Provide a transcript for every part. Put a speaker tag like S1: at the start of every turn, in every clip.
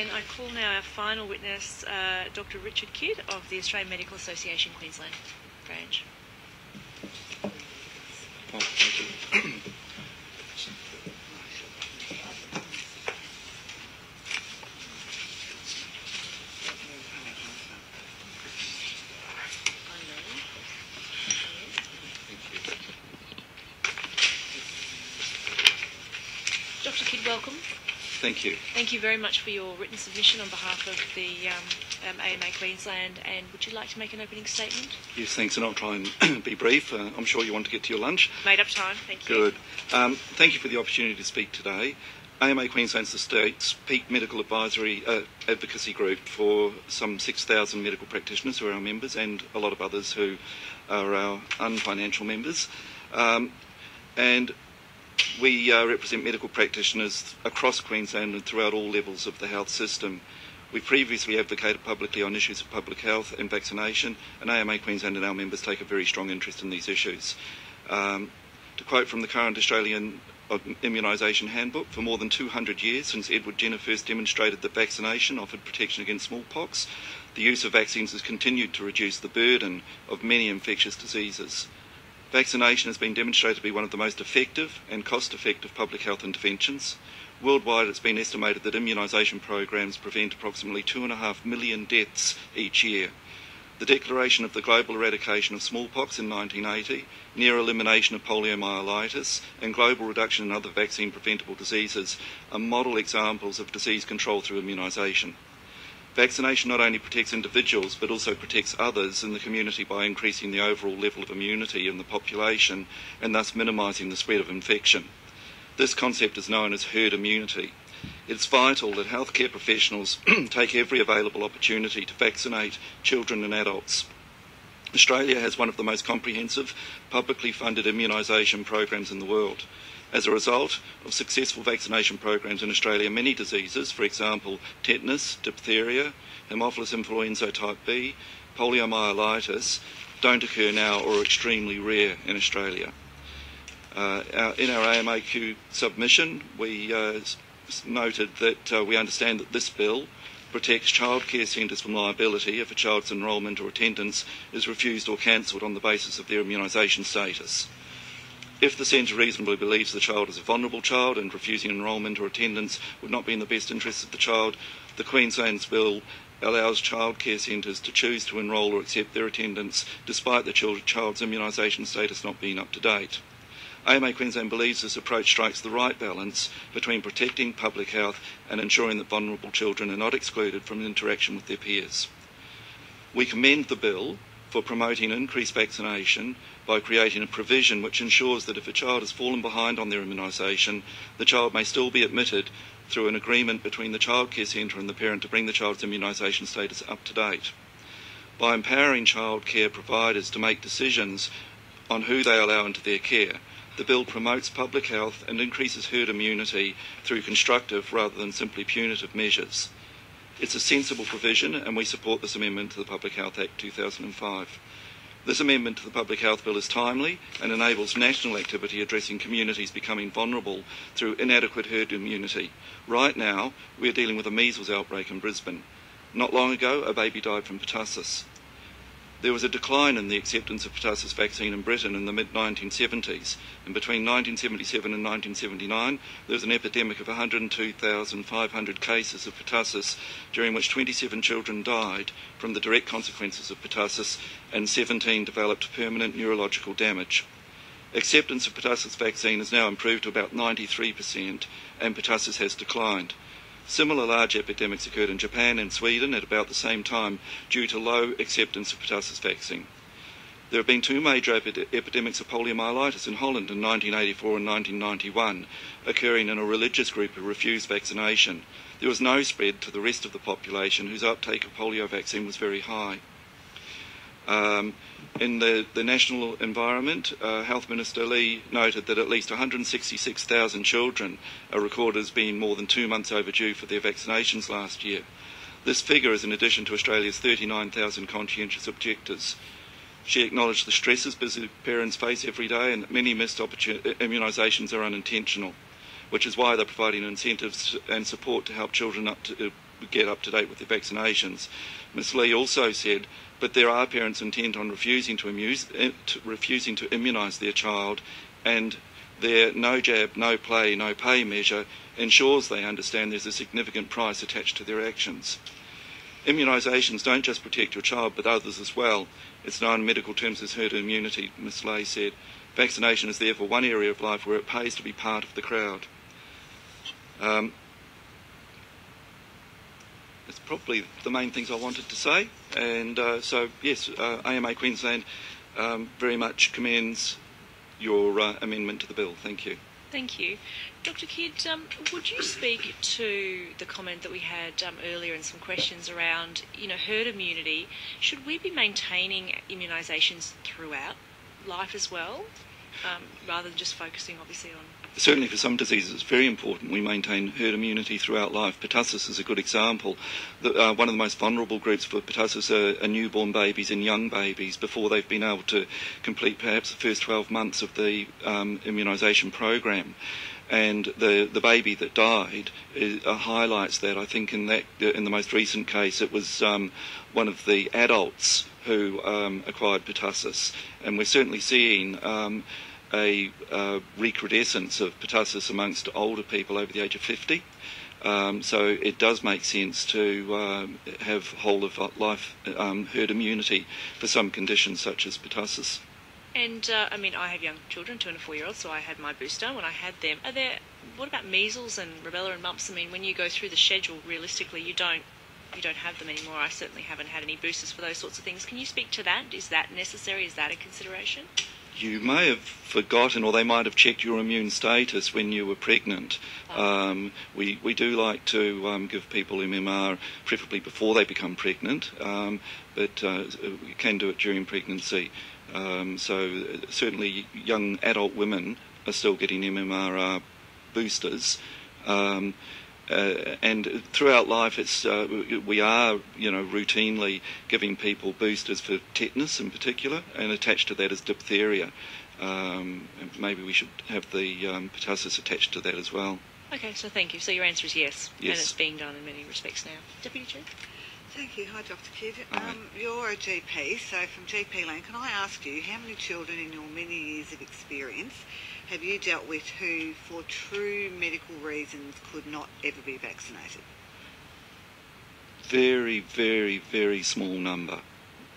S1: And I call now our final witness, Dr. Richard Kidd of the Australian Medical Association Queensland branch.
S2: Oh, thank you.
S1: Dr. Kidd, welcome.
S2: Thank you.
S1: Thank you very much for your written submission on behalf of the AMA Queensland, and would you like to make an opening statement?
S2: Yes, thanks, and I'll try and be brief. I'm sure you want to get to your lunch.
S1: Made up time, thank you.
S2: Good. Thank you for the opportunity to speak today. AMA Queensland's the state's peak medical advisory advocacy group for some 6,000 medical practitioners who are our members, and a lot of others who are our unfinancial members. And we represent medical practitioners across Queensland and throughout all levels of the health system. We previously advocated publicly on issues of public health and vaccination, and AMA Queensland and our members take a very strong interest in these issues. To quote from the current Australian Immunisation Handbook, for more than 200 years, since Edward Jenner first demonstrated that vaccination offered protection against smallpox, the use of vaccines has continued to reduce the burden of many infectious diseases. Vaccination has been demonstrated to be one of the most effective and cost-effective public health interventions. Worldwide, it's been estimated that immunisation programs prevent approximately 2.5 million deaths each year. The declaration of the global eradication of smallpox in 1980, near elimination of poliomyelitis, and global reduction in other vaccine-preventable diseases are model examples of disease control through immunisation. Vaccination not only protects individuals but also protects others in the community by increasing the overall level of immunity in the population and thus minimising the spread of infection. This concept is known as herd immunity. It's vital that healthcare professionals take every available opportunity to vaccinate children and adults. Australia has one of the most comprehensive, publicly funded immunisation programs in the world. As a result of successful vaccination programs in Australia, many diseases, for example tetanus, diphtheria, Haemophilus influenza type B, poliomyelitis, don't occur now or are extremely rare in Australia. In our AMAQ submission, we noted that we understand that this bill protects childcare centres from liability if a child's enrolment or attendance is refused or cancelled on the basis of their immunisation status. If the centre reasonably believes the child is a vulnerable child and refusing enrolment or attendance would not be in the best interests of the child, the Queensland's bill allows childcare centres to choose to enrol or accept their attendance despite the child's immunisation status not being up to date. AMA Queensland believes this approach strikes the right balance between protecting public health and ensuring that vulnerable children are not excluded from interaction with their peers. We commend the bill for promoting increased vaccination by creating a provision which ensures that if a child has fallen behind on their immunisation, the child may still be admitted through an agreement between the childcare centre and the parent to bring the child's immunisation status up to date. By empowering childcare providers to make decisions on who they allow into their care, the bill promotes public health and increases herd immunity through constructive rather than simply punitive measures. It's a sensible provision, and we support this amendment to the Public Health Act 2005. This amendment to the Public Health Bill is timely and enables national activity addressing communities becoming vulnerable through inadequate herd immunity. Right now, we are dealing with a measles outbreak in Brisbane. Not long ago, a baby died from pertussis. There was a decline in the acceptance of pertussis vaccine in Britain in the mid-1970s, and between 1977 and 1979 there was an epidemic of 102,500 cases of pertussis, during which 27 children died from the direct consequences of pertussis and 17 developed permanent neurological damage. Acceptance of pertussis vaccine has now improved to about 93%, and pertussis has declined. Similar large epidemics occurred in Japan and Sweden at about the same time due to low acceptance of pertussis vaccine. There have been two major epidemics of poliomyelitis in Holland in 1984 and 1991, occurring in a religious group who refused vaccination. There was no spread to the rest of the population, whose uptake of polio vaccine was very high. In the national environment, Health Minister Lee noted that at least 166,000 children are recorded as being more than 2 months overdue for their vaccinations last year. This figure is in addition to Australia's 39,000 conscientious objectors. She acknowledged the stresses busy parents face every day and that many missed immunisations are unintentional. which is why they're providing incentives and support to help children get up to date with their vaccinations. Ms Lee also said, but there are parents intent on refusing to immunise their child, and their no jab, no play, no pay measure ensures they understand there's a significant price attached to their actions. Immunisations don't just protect your child but others as well. It's known in medical terms as herd immunity, Ms Lay said. Vaccination is therefore one area of life where it pays to be part of the crowd. That's probably the main things I wanted to say. And so, yes, AMA Queensland very much commends your amendment to the bill. Thank you.
S1: Thank you. Dr Kidd, would you speak to the comment that we had earlier and some questions around, herd immunity? Should we be maintaining immunisations throughout life as well, rather than just focusing obviously on...
S2: Certainly for some diseases it's very important we maintain herd immunity throughout life. Pertussis is a good example. One of the most vulnerable groups for pertussis are newborn babies and young babies before they've been able to complete perhaps the first 12 months of the immunisation program. And the baby that died highlights that. I think in the most recent case it was one of the adults who acquired pertussis, and we're certainly seeing a recrudescence of pertussis amongst older people over the age of 50. So it does make sense to have whole of life herd immunity for some conditions such as pertussis.
S1: And I have young children, 2 and a 4-year-old, so I had my booster when I had them. What about measles and rubella and mumps? When you go through the schedule, realistically, you don't have them anymore. I certainly haven't had any boosters for those sorts of things. Can you speak to that? Is that necessary? Is that a consideration?
S2: You may have forgotten, or they might have checked your immune status when you were pregnant. We do like to give people MMR, preferably before they become pregnant, but we can do it during pregnancy. So certainly young adult women are still getting MMR boosters. And throughout life, we are, routinely giving people boosters for tetanus in particular, and attached to that is diphtheria. Maybe we should have the pertussis attached to that as well.
S1: Okay, so thank you. So your answer is yes,
S2: yes.
S1: And it's being done in many respects now. Deputy Chair.
S3: Thank you. Hi, Dr Kidd. You're a GP, so from GP land, can I ask you how many children in your many years of experience have you dealt with who, for true medical reasons, could not ever be vaccinated?
S2: Very, very, very small number.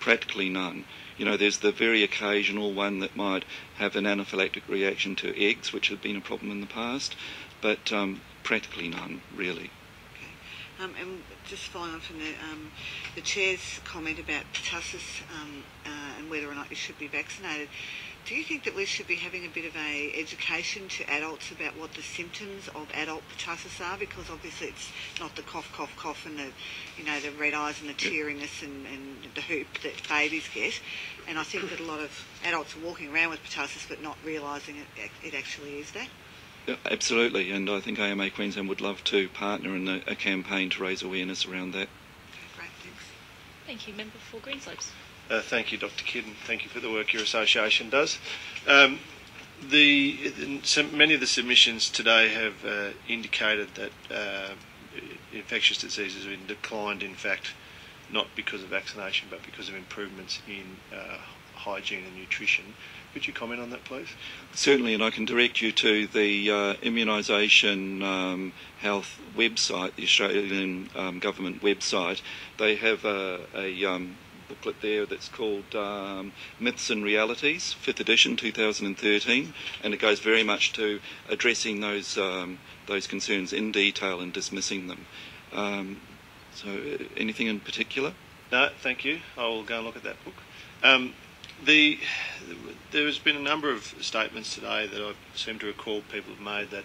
S2: Practically none. There's the very occasional one that might have an anaphylactic reaction to eggs, which have been a problem in the past, but practically none, really.
S3: And just following on from the Chair's comment about pertussis and whether or not you should be vaccinated, do you think that we should be having a bit of a education to adults about what the symptoms of adult pertussis are? Because obviously it's not the cough, cough, cough and the red eyes and the teariness and the hoop that babies get. And I think that a lot of adults are walking around with pertussis but not realising it actually is that.
S2: Yeah, absolutely, and I think AMA Queensland would love to partner in a campaign to raise awareness around that.
S3: Okay, great, thanks.
S1: Thank you. Member for Greenslopes.
S4: Thank you, Dr Kidd, and thank you for the work your association does. Many of the submissions today have indicated that infectious diseases have declined, in fact, not because of vaccination, but because of improvements in hygiene and nutrition. Could you comment on that, please?
S2: Certainly, and I can direct you to the immunisation health website, the Australian government website. They have a booklet there that's called Myths and Realities, 5th edition, 2013, and it goes very much to addressing those concerns in detail and dismissing them. So, anything in particular?
S4: No, thank you. I will go and look at that book. There has been a number of statements today that I seem to recall people have made that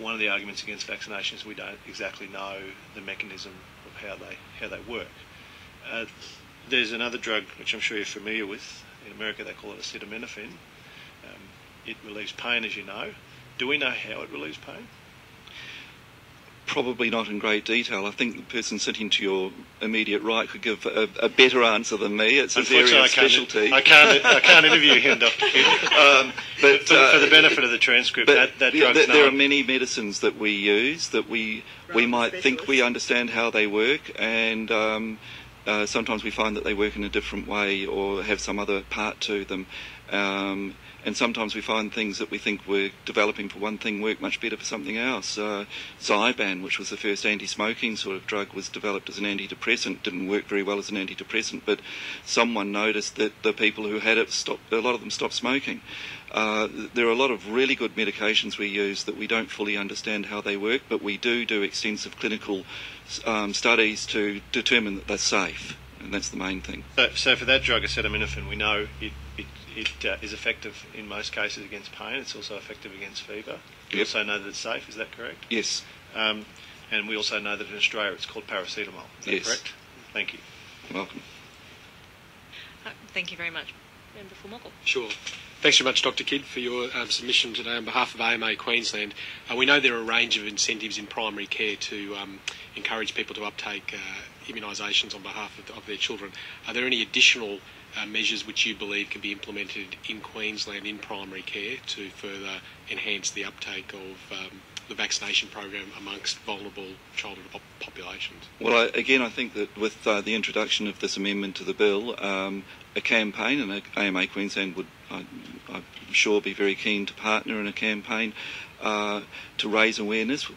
S4: one of the arguments against vaccination is we don't exactly know the mechanism of how they work. There's another drug which I'm sure you're familiar with. In America they call it acetaminophen. It relieves pain, as you know. Do we know how it relieves pain?
S2: Probably not in great detail. I think the person sitting to your immediate right could give a better answer than me. It's his area of specialty.
S4: I can't interview him, Dr. Kidd. But for the benefit of the transcript, that drug's
S2: there are many medicines that we use that we might think we understand how they work, and sometimes we find that they work in a different way or have some other part to them. And sometimes we find things that we think we're developing for one thing work much better for something else. Zyban, which was the first anti-smoking sort of drug, was developed as an antidepressant. Didn't work very well as an antidepressant, but someone noticed that the people who had it a lot of them stopped smoking. There are a lot of really good medications we use that we don't fully understand how they work, but we do extensive clinical studies to determine that they're safe, and that's the main thing.
S4: So for that drug, acetaminophen, we know it is effective in most cases against pain. It's also effective against fever. We also know that it's safe. Is that correct?
S2: Yes.
S4: And we also know that in Australia it's called paracetamol. Is that correct? Thank you.
S2: You're welcome.
S1: Thank you very much. Member for Moggle.
S5: Sure. Thanks very much, Dr. Kidd, for your submission today on behalf of AMA Queensland. We know there are a range of incentives in primary care to encourage people to uptake immunisations on behalf of their children. Are there any additional measures which you believe can be implemented in Queensland in primary care to further enhance the uptake of the vaccination program amongst vulnerable childhood populations?
S2: Well, I think that with the introduction of this amendment to the bill, a campaign, and AMA Queensland would, I'm sure, be very keen to partner in a campaign to raise awareness.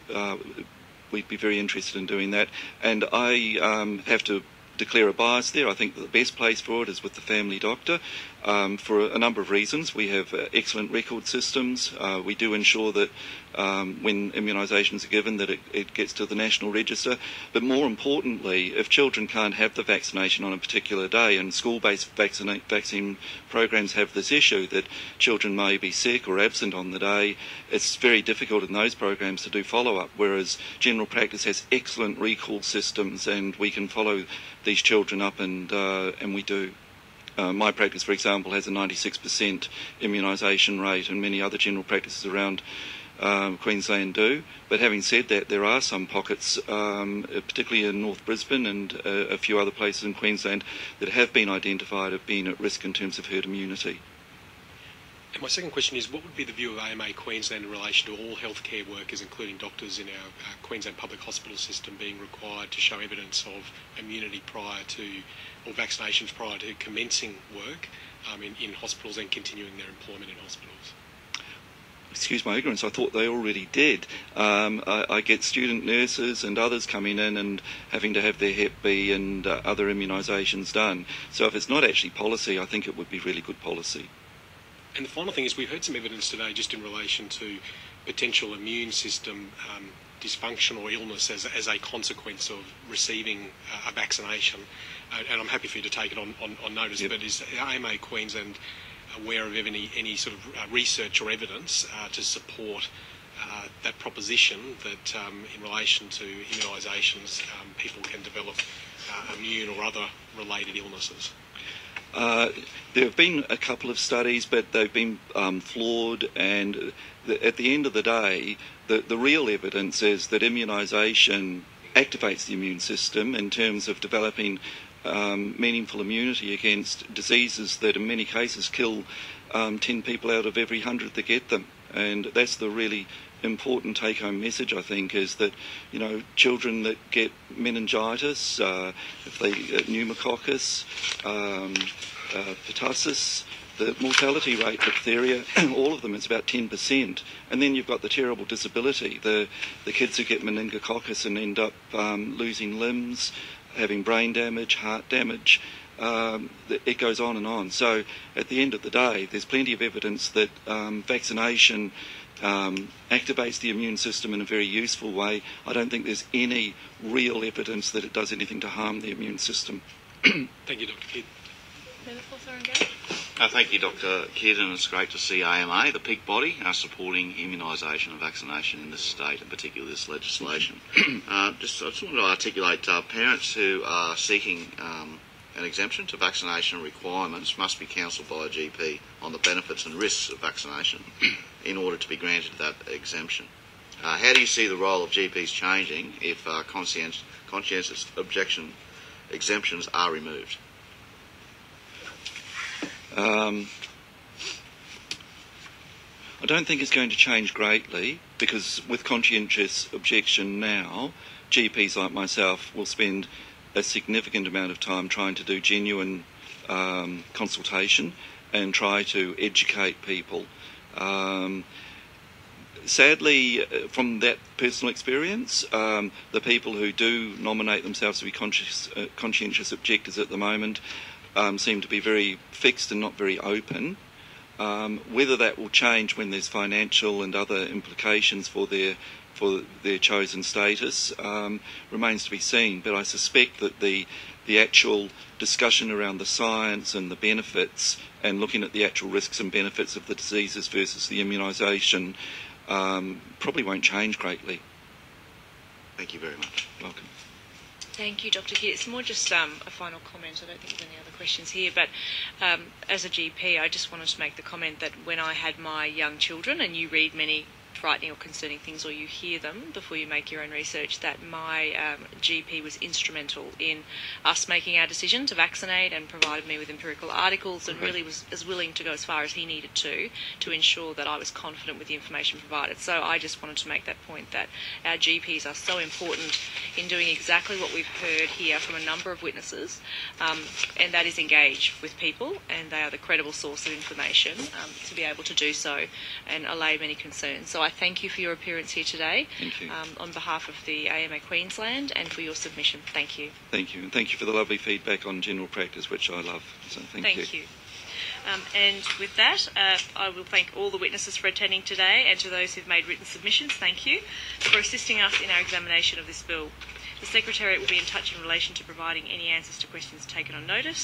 S2: We'd be very interested in doing that. And I have to declare a bias there. I think that the best place for it is with the family doctor for a number of reasons. We have excellent record systems. We do ensure that when immunisations are given that it gets to the National Register. But more importantly, if children can't have the vaccination on a particular day, and school-based vaccine programs have this issue that children may be sick or absent on the day, it's very difficult in those programs to do follow-up, whereas general practice has excellent recall systems and we can follow these children up, and we do. My practice, for example, has a 96% immunisation rate, and many other general practices around Queensland do. But having said that, there are some pockets, particularly in North Brisbane and a few other places in Queensland, that have been identified as being at risk in terms of herd immunity.
S5: And my second question is, what would be the view of AMA Queensland in relation to all healthcare workers, including doctors in our Queensland public hospital system, being required to show evidence of immunity prior to, or vaccinations prior to commencing work in hospitals and continuing their employment in hospitals?
S2: Excuse my ignorance, I thought they already did. I get student nurses and others coming in and having to have their Hep B and other immunisations done. So if it's not actually policy, I think it would be really good policy.
S5: And the final thing is, we've heard some evidence today just in relation to potential immune system dysfunction or illness as a consequence of receiving a vaccination. And I'm happy for you to take it on notice, but is AMA Queensland aware of any sort of research or evidence to support that proposition that in relation to immunisations people can develop immune or other related illnesses?
S2: There have been a couple of studies, but they've been flawed, and at the end of the day, the real evidence is that immunisation activates the immune system in terms of developing meaningful immunity against diseases that in many cases kill 10 people out of every 100 that get them. And that's the really important take-home message, I think, is that, you know, children that get meningitis, if they pneumococcus, pertussis, the mortality rate, diphtheria, all of them, it's about 10%. And then you've got the terrible disability, the kids who get meningococcus and end up losing limbs, having brain damage, heart damage. It goes on and on. So at the end of the day, there's plenty of evidence that vaccination activates the immune system in a very useful way. I don't think there's any real evidence that it does anything to harm the immune system.
S5: Thank you, Dr. Kidd.
S6: Thank you, Dr. Kidd, and it's great to see AMA, the peak body, supporting immunisation and vaccination in this state, and particularly this legislation. I just wanted to articulate parents who are seeking an exemption to vaccination requirements must be counselled by a GP on the benefits and risks of vaccination in order to be granted that exemption. How do you see the role of GPs changing if conscientious exemptions are removed?
S2: I don't think it's going to change greatly, because with conscientious objection now, GPs like myself will spend a significant amount of time trying to do genuine consultation and try to educate people. Sadly, from that personal experience, the people who do nominate themselves to be conscientious objectors at the moment seem to be very fixed and not very open. Whether that will change when there's financial and other implications for their chosen status remains to be seen. But I suspect that the actual discussion around the science and the benefits and looking at the actual risks and benefits of the diseases versus the immunisation probably won't change greatly.
S6: Thank you very much.
S2: Welcome.
S1: Thank you, Dr. Keir. It's more just a final comment. I don't think there's any other questions here, but as a GP, I just wanted to make the comment that when I had my young children, and you read many frightening or concerning things, or you hear them before you make your own research, that my GP was instrumental in us making our decision to vaccinate and provided me with empirical articles and really was as willing to go as far as he needed to ensure that I was confident with the information provided. So I just wanted to make that point, that our GPs are so important in doing exactly what we've heard here from a number of witnesses, and that is engage with people, and they are the credible source of information to be able to do so and allay many concerns. So I thank you for your appearance here today.
S2: Thank you.
S1: On behalf of the AMA Queensland, and for your submission. Thank you.
S2: Thank you. And thank you for the lovely feedback on general practice, which I love. So thank you.
S1: And with that, I will thank all the witnesses for attending today, and to those who've made written submissions, thank you for assisting us in our examination of this bill. The Secretariat will be in touch in relation to providing any answers to questions taken on notice.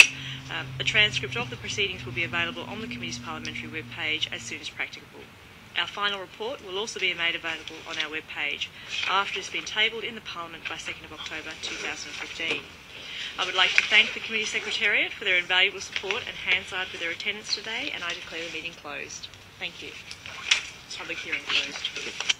S1: A transcript of the proceedings will be available on the Committee's parliamentary webpage as soon as practicable. Our final report will also be made available on our webpage after it's been tabled in the Parliament by 2nd of October 2015. I would like to thank the Committee Secretariat for their invaluable support and Hansard for their attendance today, and I declare the meeting closed. Thank you. Public hearing closed.